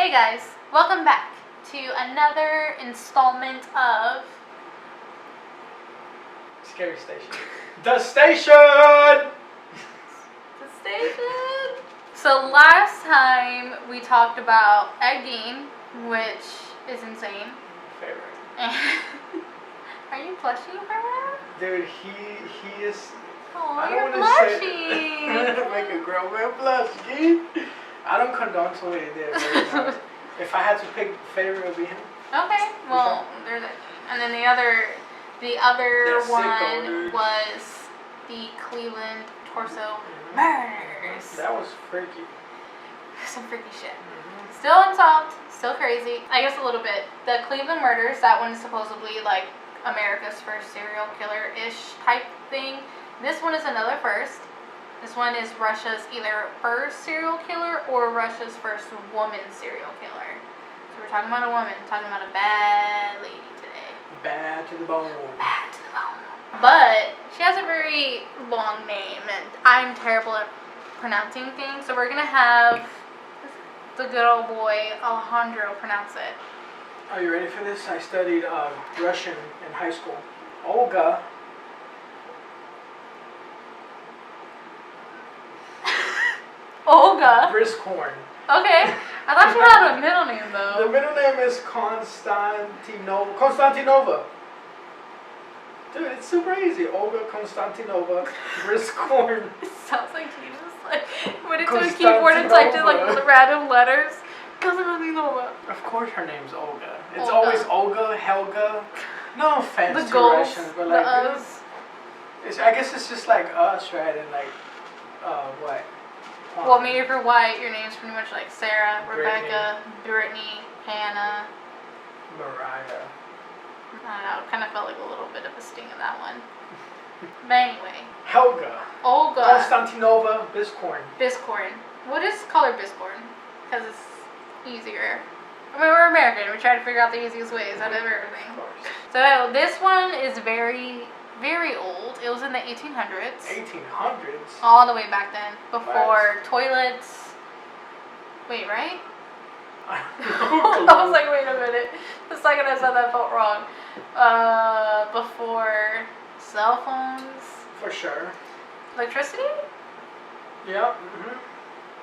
Hey guys, welcome back to another installment of Scary Station. The station! The Station. So last time we talked about egging, which is insane. Favorite. Are you blushing for that? Dude, he is... Oh, I you're don't want to blushing. make a grown man blush, dude. I don't condone to what he did. But, if I had to pick favorite, it would be him. Okay, well, there's that. And then the other one was the Cleveland torso murders. That was freaky. Some freaky shit. Still unsolved, still crazy. I guess a little bit. The Cleveland murders, that one is supposedly like America's first serial killer-ish type thing. This one is another first. This one is Russia's either first serial killer or Russia's first woman serial killer. So we're talking about a woman, talking about a bad lady today. Bad to the bone. Bad to the bone. But she has a very long name, and I'm terrible at pronouncing things. So we're gonna have the good old boy Alejandro pronounce it. Are you ready for this? I studied Russian in high school. Olga. Olga Briscorn. Okay. I thought she had a middle name though. The middle name is Konstantinova. Dude, it's super easy. Olga Konstantinova Briscorn. It sounds like you just like went into a keyboard and typed in like random letters. Konstantinova. Of course her name's Olga. It's Olga. always Olga, Helga. No offense The to goals, Russians, but like the us. I guess it's just like us, right? And like what? Well, I mean, if you're white, your name's pretty much like Sarah, Rebecca, Brittany, Hannah, Mariah. I don't know. It kind of felt like a little bit of a sting in that one. But anyway. Helga. Olga. Konstantinova Briscorn. Briscorn. We'll just call her Briscorn because it's easier. I mean, we're American. We try to figure out the easiest ways out of everything. Of course. So this one is very, very old. It was in the 1800s. 1800s? All the way back then. Before What? toilets. Wait, right? I I was like, wait a minute. The second I said that felt wrong. Before cell phones. For sure. Electricity? Yeah.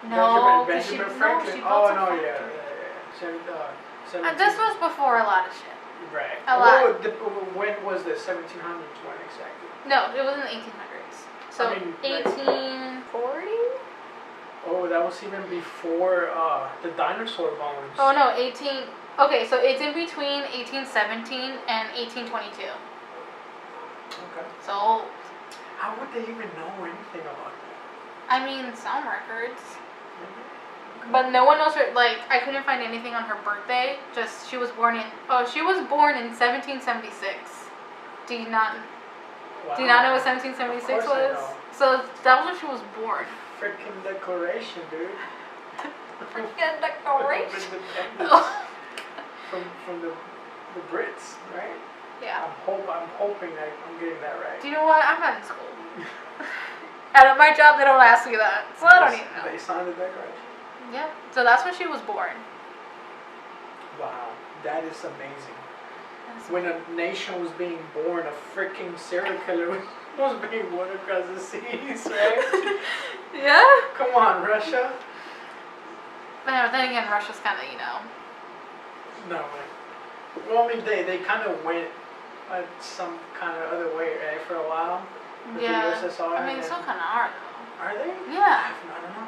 No, Benjamin she Franklin. built a no, factory. yeah. This was before a lot of shit. Right. A lot. When was the 1700s? When exactly? No, it was in the 1800s. So I mean, 1840? Oh, that was even before the dinosaur bones. Oh no, Okay, so it's in between 1817 and 1822. Okay. So, How would they even know anything about that? I mean, some records. But no one knows her, like, I couldn't find anything on her birthday. Just, she was born in 1776. Do you not know what 1776 Of course I was? know. So, that was when she was born. Freaking declaration, dude. Freaking declaration. From the Brits, right? Yeah. I'm hoping that I'm getting that right. Do you know what? I'm not in school. And at my job, they don't ask me that. So I don't even know. They signed the declaration. Yeah. So that's when she was born. Wow, that is amazing. When a nation was being born, a freaking serial killer was being born across the seas, right? Yeah. Come on, Russia. But then again, Russia's kind of, No way. Well, I mean, they kind of went some kind of other way, right, for a while. With yeah. the USSR. I mean, they still kind of are, though. Are they? Yeah. I don't know.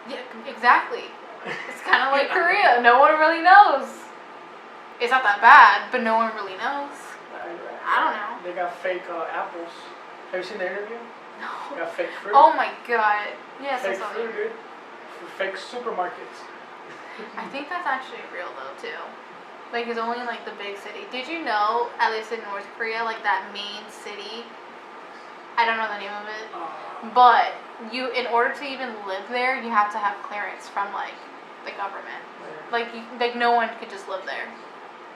Yeah, exactly. It's kind of like Korea. No one really knows. It's not that bad, but no one really knows. I don't know. They got fake apples. Have you seen the interview? No. They got fake fruit. Oh my god. Yes, fake I saw fruit, that. dude. Fake supermarkets. I think that's actually real though too. Like it's only in like the big city. Did you know, at least in North Korea, like that main city, I don't know the name of it, but in order to even live there, you have to have clearance from like the government. Yeah. Like no one could just live there.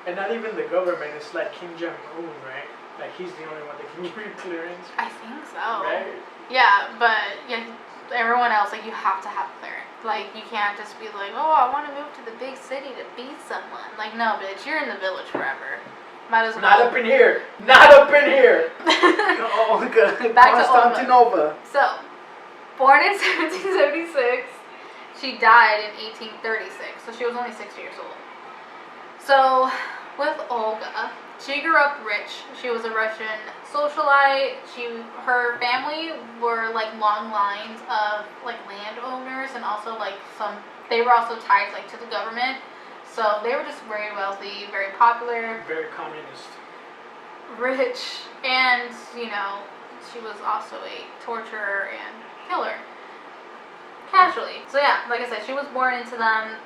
And not even the government, it's like Kim Jong-un, right? Like he's the only one that can give you clearance. I think so. Right? Yeah, but yeah, everyone else, like you have to have clearance. Like, you can't just be like, oh, I want to move to the big city to be someone. Like, no, bitch, you're in the village forever. Might as well. Not up in here. Not up in here. Olga Konstantinovna. So, born in 1776, she died in 1836. So she was only 6 years old. So, with Olga, she grew up rich. She was a Russian socialite. Her family were like long lines of like landowners, and also like they were also tied like to the government. So they were just very wealthy, very popular, very communist, rich, and she was also a torturer and killer. Casually. So yeah, like I said, she was born into them.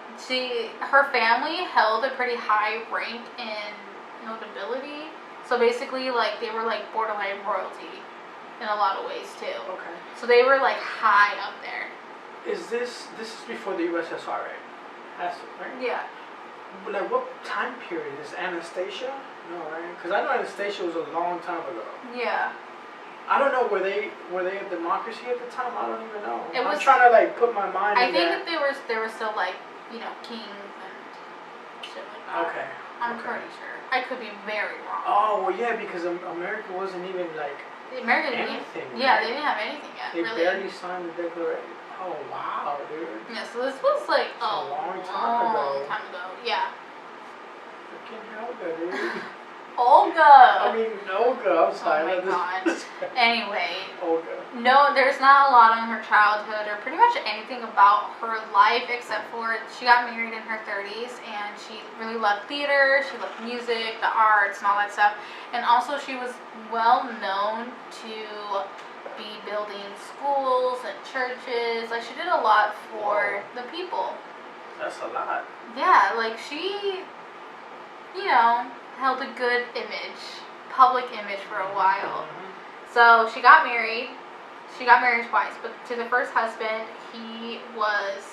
Her family held a pretty high rank in notability. So basically, like, they were like borderline royalty in a lot of ways too. Okay. So they were like high up there. Is this is before the USSR, right? Has to, right? Yeah. Like, what time period is Anastasia? No, right? Because I know Anastasia was a long time ago. Yeah. I don't know. Were they a democracy at the time? I don't even know. I'm trying to like put my mind. I think that they were still like kings and shit like that. Okay. I'm pretty sure. I could be very wrong. Oh well, yeah, because America wasn't even like anything. Yeah, they didn't have anything yet. They really. barely signed the Declaration. Oh wow, dude. Yeah, so this was like a long time ago. Yeah. Freaking Olga, dude. Olga. I mean Olga. I'm sorry. Oh my god. Anyway. Olga. No, there's not a lot on her childhood or pretty much anything about her life except for she got married in her 30s and she really loved theater, she loved music, the arts, and all that stuff. And also she was well known to be building schools and churches. Like, she did a lot for the people. That's a lot. Yeah, like she, held a good image, public image for a while. So she got married. She got married twice, but to the first husband, he was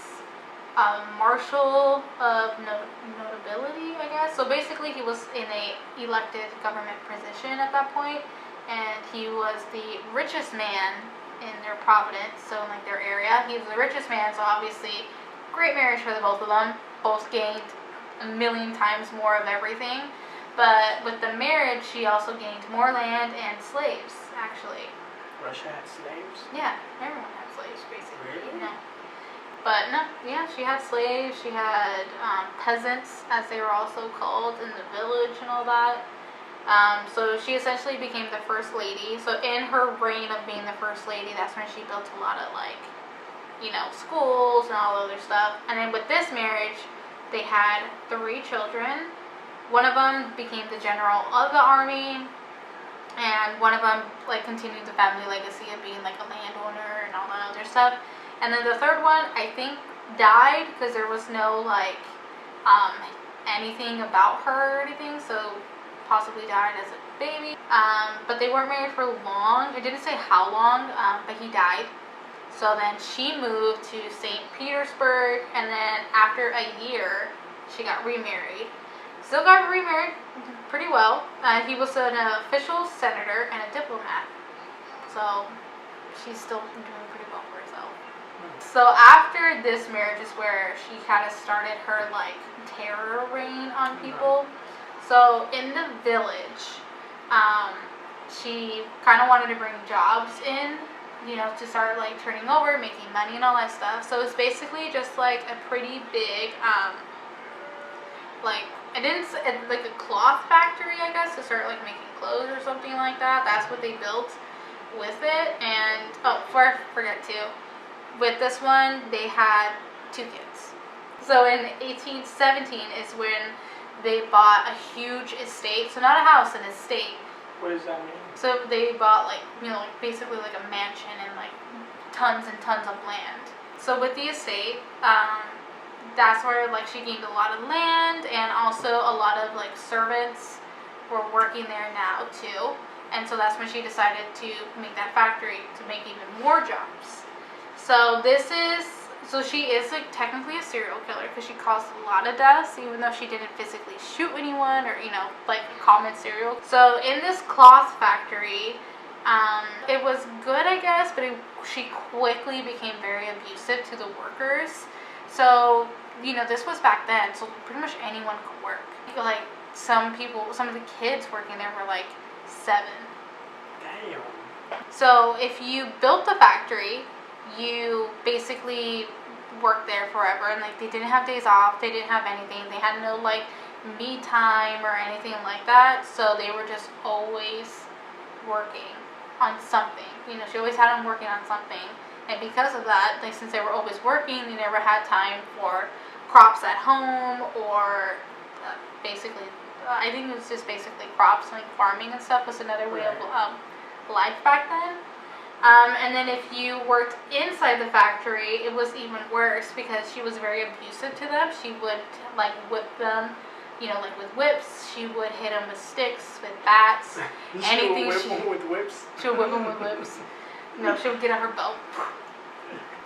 a marshal of notability, I guess. So basically, he was in a elected government position at that point, and he was the richest man in their province, so in like their area. He was the richest man, so obviously, great marriage for the both of them. Both gained a million times more of everything. But with the marriage, she also gained more land and slaves, actually. Russia had slaves? Yeah, everyone had slaves, basically. Really? No. But no, yeah, she had slaves, she had peasants, as they were also called, in the village and all that. So she essentially became the first lady. So in her reign of being the first lady, that's when she built a lot of, schools and all other stuff. And then with this marriage, they had 3 children. One of them became the general of the army, and one of them continued the family legacy of being a landowner and all that other stuff. And then the third one, I think, died because there was no anything about her or anything, so possibly died as a baby. But they weren't married for long. It didn't say how long, but he died. So then she moved to St. Petersburg, and then after a year, she got remarried. Still got remarried pretty well. He was an official senator and a diplomat. So she's still doing pretty well for herself. So after this marriage is where she kind of started her terror reign on people. So in the village, she kind of wanted to bring jobs in, to start turning over, making money and all that stuff. So it's basically just a pretty big, a cloth factory, I guess, to start making clothes or something like that. That's what they built with it. And before I forget too, with this one they had 2 kids. So in 1817 is when they bought a huge estate. So not a house, an estate. What does that mean? So they bought basically a mansion and tons and tons of land. So with the estate, that's where she gained a lot of land, and also a lot of servants were working there now too. And so that's when she decided to make that factory to make even more jobs. So she is technically a serial killer because she caused a lot of deaths, even though she didn't physically shoot anyone or a common serial. So in this cloth factory, It was good, I guess, but she quickly became very abusive to the workers. So, this was back then, so pretty much anyone could work. Like, some of the kids working there were like 7. Damn. So, if you built the factory, you basically worked there forever, and like they didn't have days off, they didn't have anything, they had no like me time or anything like that, so they were just always working on something. She always had them working on something, and because of that, like since they were always working, they never had time for crops at home or basically, I think it was just basically crops, like farming and stuff was another way of life back then. And then if you worked inside the factory, it was even worse because she was very abusive to them. She would like whip them, like with whips. She would hit them with sticks, with bats, anything. She would whip them with whips. She would whip them with whips. She would get on her belt.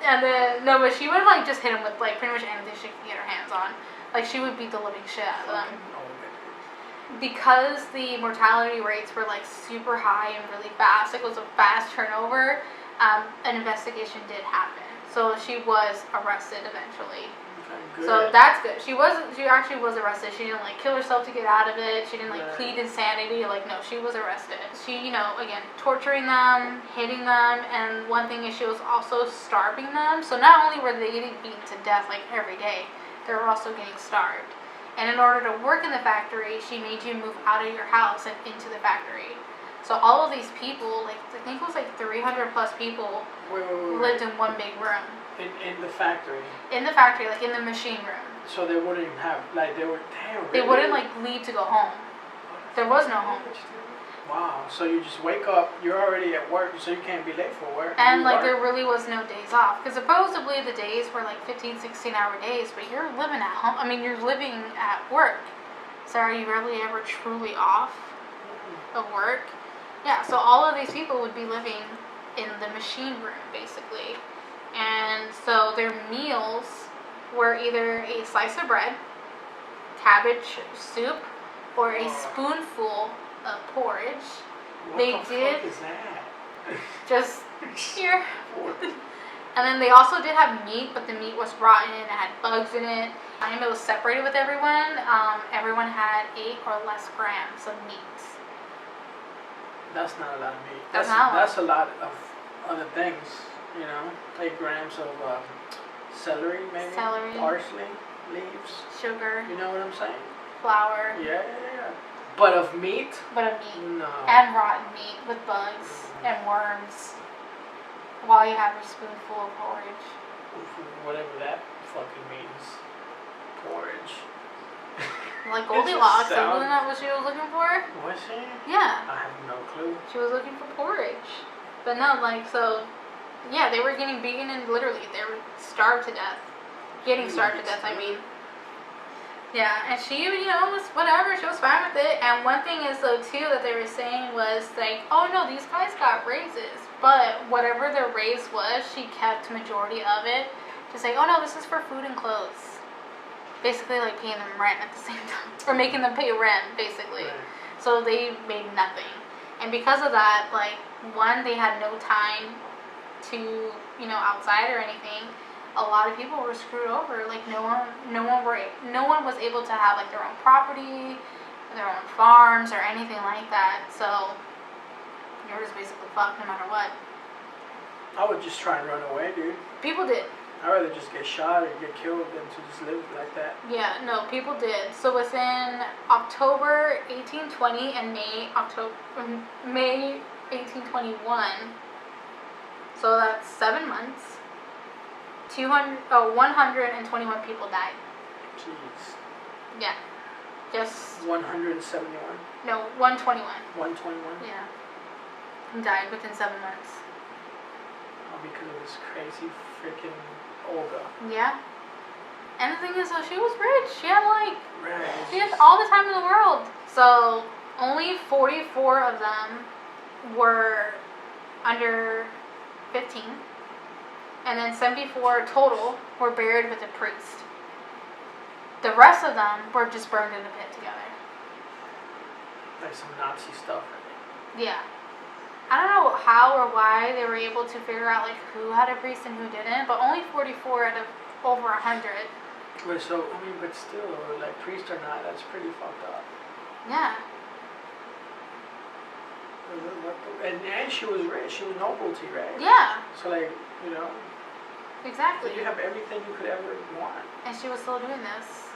And then but she would like just hit them with like pretty much anything she could get her hands on. Like she would beat the living shit out of them. Because the mortality rates were like super high and really fast, like it was a fast turnover, an investigation did happen. So she was arrested eventually. Okay, so that's good. She actually was arrested. She didn't like kill herself to get out of it. She didn't like plead insanity. Like no, she was arrested. She, again, torturing them, hitting them, and one thing is she was also starving them. So not only were they getting beaten to death like every day, they were also getting starved. And in order to work in the factory, she made you move out of your house and into the factory. So all of these people, like I think it was like 300 plus people, lived in one big room. In the factory? In the factory, like in the machine room. So they wouldn't have, like they were, damn, They wouldn't like leave to go home. There was no home. Wow, so you just wake up, you're already at work, so you can't be late for work. And like there really was no days off. Because supposedly the days were like 15, 16-hour days, but you're living at home. I mean, you're living at work. So are you really ever truly off of work? Yeah, so all of these people would be living in the machine room, basically. And so their meals were either a slice of bread, cabbage soup, or a spoonful of porridge. What they the did fuck is that? just here. And then they also did have meat, but the meat was rotten and it had bugs in it. And it was separated with everyone. Everyone had 8 or less grams of meat. That's not a lot of meat. That's a lot of other things, 8 grams of celery, maybe. Celery. Parsley, leaves. Sugar. You know what I'm saying? Flour. Yeah. But of meat? But of meat. No. And rotten meat with bugs and worms. While you have your spoonful of porridge. Whatever that fucking means. Porridge. Like Goldilocks, isn't that what she was looking for? Was she? Yeah. I have no clue. She was looking for porridge. But no, yeah, they were getting beaten and literally they were starved to death. Getting starved to death, I mean. Yeah, and she, was whatever, she was fine with it. And one thing is, though, too, that they were saying was, like, oh, no, these guys got raises. But whatever their raise was, she kept majority of it to say, oh, no, this is for food and clothes. Basically, like, paying them rent at the same time. Or making them pay rent, basically. Right. So they made nothing. And because of that, like, one, they had no time to, outside or anything. A lot of people were screwed over. Like no one was able to have like their own property, their own farms or anything like that. So you're just basically fucked no matter what. I would just try and run away, dude. People did. I'd rather just get shot or get killed than to just live like that. Yeah, no, people did. So within October 1820 and May 1821, so that's 7 months. 121 people died. Jeez. Yeah. Just 171? No, 121. 121? Yeah. Died within 7 months. All because of this crazy freaking Olga. Yeah. And the thing is, she was rich. She had she had Right. all the time in the world. So only 44 of them were under 15. And then 74 total were buried with a priest. The rest of them were just burned in a pit together. Like some Nazi stuff. Yeah. I don't know how or why they were able to figure out like who had a priest and who didn't, but only 44 out of over 100. But so, I mean, but still, like, priest or not, that's pretty fucked up. Yeah. And she was rich, she was nobility, right? Yeah. So, like, you know. Exactly. So you have everything you could ever want. And she was still doing this.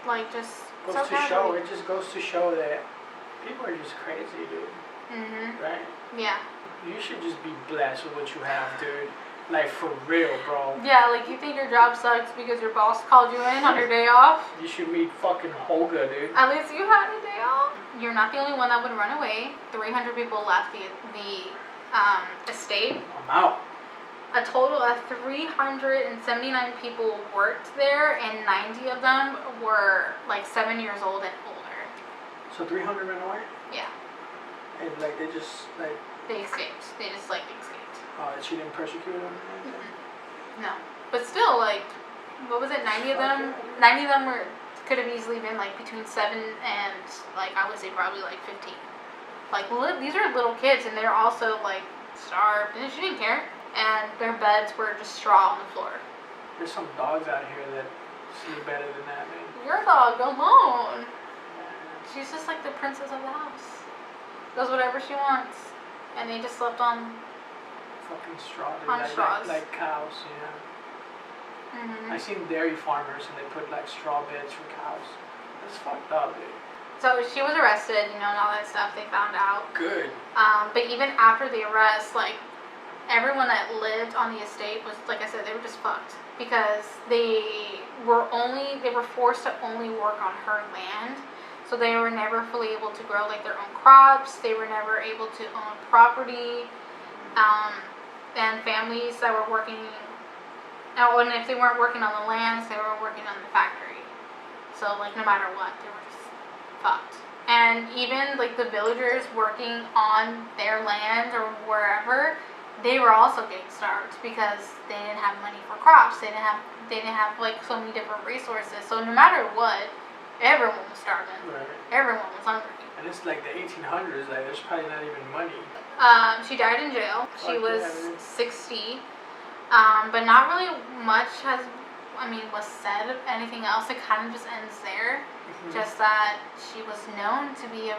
Like, just Goes so to show, it just goes to show that people are just crazy, dude. Mm-hmm. Right? Yeah. You should just be blessed with what you have, dude. Like, for real, bro. Yeah, like, you think your job sucks because your boss called you in on your day off? You should meet fucking Olga, dude. At least you had a day off. You're not the only one that would run away. 300 people left the estate. I'm out. A total of 379 people worked there, and 90 of them were like 7 years old and older. So 300 ran away? Yeah. And, like, they just, like... They escaped. They just, like, escaped. She didn't persecute them? No. But still, like, what was it, 90 of them? 90 of them could have easily been, like, between 7 and, like, I would say probably, like, 15. Like, these are little kids, and they're also, like, starved, and she didn't care. And their beds were just straw on the floor. There's some dogs out here that sleep better than that, man. Your dog alone. She's just like the princess of the house. Does whatever she wants. And they just slept on fucking straw, dude. On straws. Like cows, you know. Mm-hmm. I seen dairy farmers and they put like straw beds for cows. That's fucked up, dude. So she was arrested, you know, and all that stuff they found out. Good. But even after the arrest, like, everyone that lived on the estate was, like I said, they were just fucked. Because they were forced to only work on her land. So they were never fully able to grow, like, their own crops. They were never able to own property. And families that were working, and if they weren't working on the lands, they were working on the factory. So, like, no matter what, they were just fucked. And even, like, the villagers working on their land or wherever, they were also getting starved because they didn't have money for crops. They didn't have like so many different resources. So no matter what, everyone was starving. Right. Everyone was hungry. And it's like the 1800s. Like, there's probably not even money. She died in jail. She was 60. But not really much was said of anything else. It kind of just ends there. Mm-hmm. Just that she was known to be a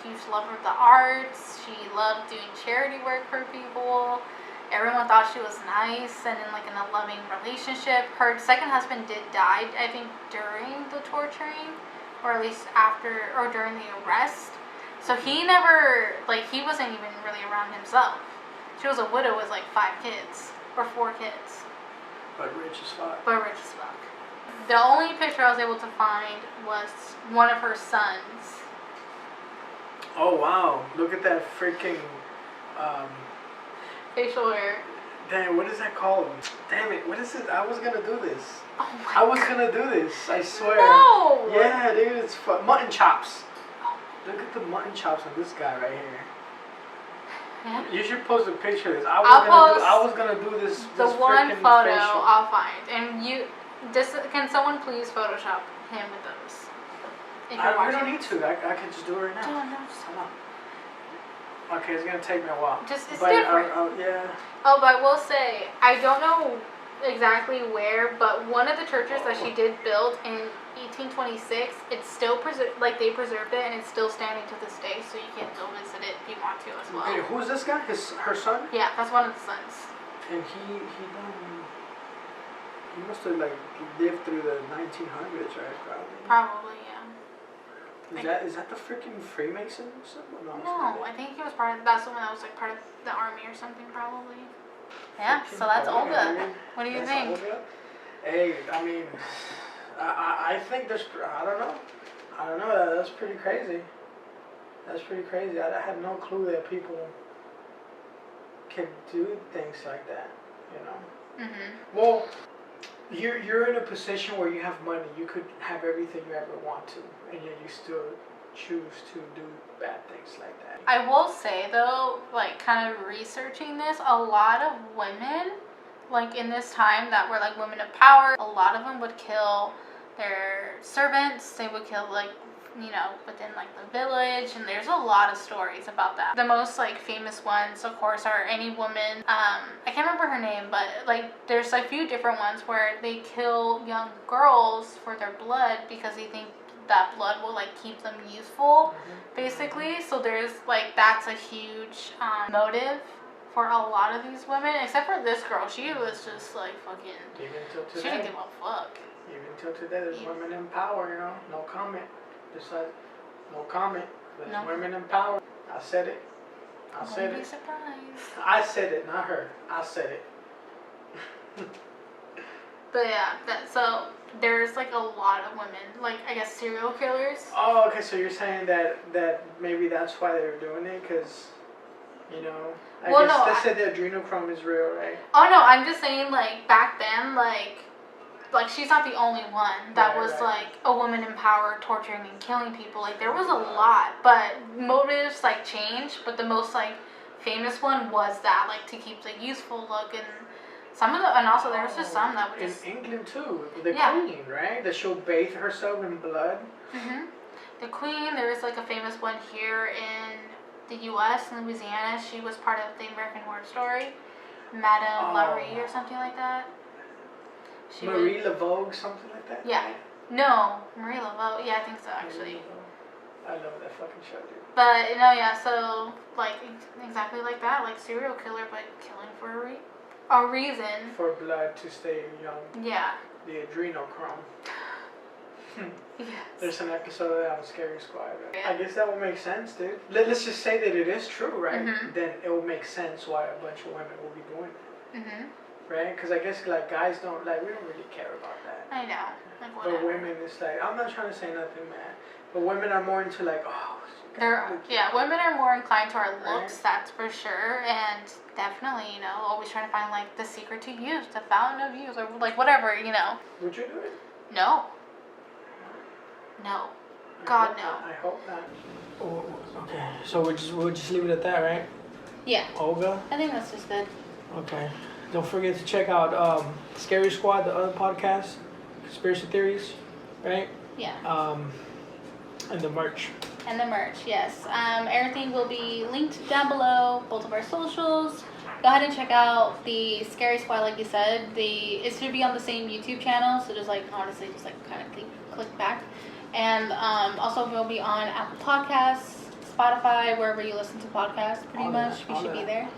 huge lover of the arts. She loved doing charity work for people. Everyone thought she was nice and in like in a loving relationship. Her second husband did die, I think, during the torturing, or at least after or during the arrest. So he never, like, he wasn't even really around himself. She was a widow with like 5 kids or 4 kids. But rich as fuck. The only picture I was able to find was one of her sons. Oh wow! Look at that freaking. Facial hair. Damn, what is that called? Damn it! What is it? I was gonna do this. Oh my I was gonna do this. I swear. No. Yeah, dude, it's mutton chops. Look at the mutton chops on this guy right here. Yeah. You should post a picture of this. I was gonna do this. The this one photo facial. I'll find, and can someone please Photoshop him with those? We don't need to. I can just do it right now. No, just hold on. Okay, it's gonna take me a while. It's but, different. Yeah. Oh, but I will say, I don't know exactly where, but one of the churches that she did build in 1826, it's still they preserved it, and it's still standing to this day. So you can go visit it if you want to as well. Hey, who's this guy? Her son? Yeah, that's one of the sons. And he must have like lived through the 1900s, right? Probably, yeah. Is that the freaking Freemason symbol? No, I think he was that's the one that was like part of the army or something, probably. Yeah, so that's Olga. What do you think? Olga? Hey, I mean, I think there's, I don't know, that's pretty crazy. I had no clue that people can do things like that, you know? Mm-hmm. Well, you're in a position where you have money. You could have everything you ever want to, and yet you still choose to do bad things like that. I will say though, like kind of researching this, a lot of women, like in this time that were like women of power, a lot of them would kill their servants. They would kill like you know, within like the village, and there's a lot of stories about that. The most like famous ones, of course, are any woman. I can't remember her name, but like there's a few different ones where they kill young girls for their blood because they think that blood will like keep them youthful, basically. So there's like that's a huge motive for a lot of these women, except for this girl. She was just like fucking. Even till today. She didn't give a fuck. Even till today, there's women in power. You know, no comment. Just like no comment. There's women in power. I said it. I said Don't it. be surprised. I said it, not her. I said it. But yeah, so there's like a lot of women, like I guess serial killers. Oh, okay. So you're saying that maybe that's why they were doing it, because, you know, I guess they said the adrenochrome is real, right? Oh no, I'm just saying like back then, like she's not the only one that was like a woman in power torturing and killing people. Like there was a lot, but motives like changed. But the most like famous one was that, like, to keep the youthful look, and some of the, and also there was just some that were just in England too. The Queen, right? That she'll bathe herself in blood. The Queen. There was like a famous one here in the U.S. in Louisiana. She was part of the American Horror Story, Madame Marie or something like that. Marie Laveau, something like that? Yeah. No, Marie Laveau. Yeah, I think so, actually. I love that fucking show, dude. But, no, yeah, so, like, exactly like that. Like, serial killer, but killing for a reason. For blood to stay young. Yeah. The adrenochrome. Yes. There's an episode of that on Scary Squad. I guess that would make sense, dude. Let's just say that it is true, right? Then it will make sense why a bunch of women will be doing it. Right? Because I guess, like, guys don't, like, we don't really care about that. I know. Like, whatever. But women, it's like, I'm not trying to say nothing, man. But women are more into, like, women are more inclined to our looks, that's for sure. And definitely, you know, always trying to find, like, the secret to youth, the fountain of youth, or, like, whatever, you know. Would you do it? No. No. God, no. I hope not. Oh, okay, so we'll just leave it at that, right? Yeah. Olga? I think that's just good. Okay. Don't forget to check out Scary Squad, the other podcast, Conspiracy Theories, right? Yeah. And the merch. And the merch, yes. Everything will be linked down below, both of our socials. Go ahead and check out the Scary Squad, like you said. It should be on the same YouTube channel, so just like honestly, just like kind of click back. And also we'll be on Apple Podcasts, Spotify, wherever you listen to podcasts, pretty much. We should be there.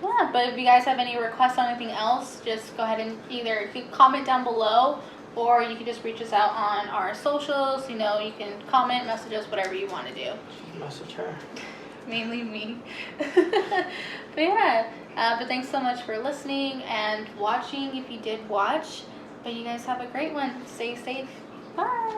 Yeah, but if you guys have any requests on anything else, just go ahead and either comment down below, or you can just reach us out on our socials. You know, you can comment, message us, whatever you want to do. Message her. Mainly me. But yeah, but thanks so much for listening and watching if you did watch. But you guys have a great one. Stay safe. Bye.